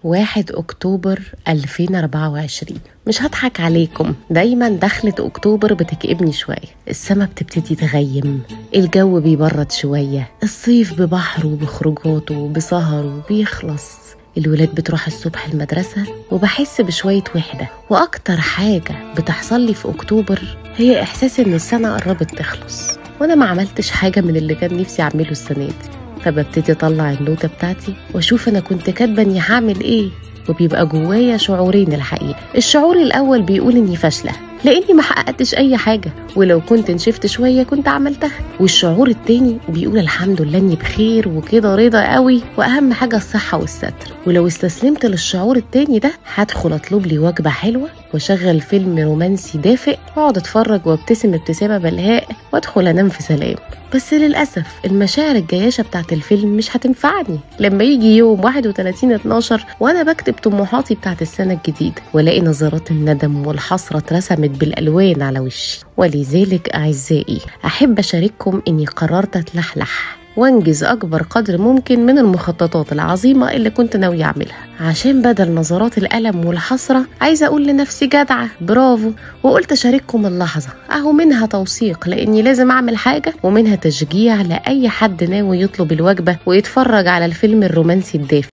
1 أكتوبر 2024. مش هضحك عليكم، دايما دخلة أكتوبر بتكئبني شوية. السما بتبتدي تغيم، الجو بيبرد شوية، الصيف ببحره وبخروجاته وبسهره بيخلص، الولاد بتروح الصبح المدرسة وبحس بشوية وحدة. وأكتر حاجة بتحصل لي في أكتوبر هي إحساس إن السنة قربت تخلص وأنا ما عملتش حاجة من اللي كان نفسي أعمله السنة دي. فببتدي أطلع النوتة بتاعتي وأشوف أنا كنت كاتبة إني هعمل إيه، وبيبقى جوايا شعورين الحقيقة. الشعور الأول بيقول إني فاشلة لأني ما حققتش أي حاجة، ولو كنت نشفت شوية كنت عملتها. والشعور التاني بيقول الحمد لله إني بخير وكده رضا قوي، وأهم حاجة الصحة والستر. ولو استسلمت للشعور التاني ده هدخل أطلب لي وجبة حلوة وأشغل فيلم رومانسي دافئ وأقعد أتفرج وابتسم ابتسامة بلهاء وأدخل أنام في سلام. بس للأسف المشاعر الجياشة بتاعت الفيلم مش هتنفعني لما يجي يوم 31/12 وأنا بكتب طموحاتي بتاعت السنة الجديدة ولاقي نظرات الندم والحسرة اترسمت بالألوان على وشي. ولذلك أعزائي أحب أشارككم إني قررت أتلحلح وانجز أكبر قدر ممكن من المخططات العظيمة اللي كنت ناوية أعملها، عشان بدل نظرات الألم والحسرة عايزة أقول لنفسي جدعة برافو. وقلت أشارككم اللحظة أهو، منها توثيق لأني لازم أعمل حاجة، ومنها تشجيع لأي حد ناوي يطلب الوجبة ويتفرج على الفيلم الرومانسي الدافئ.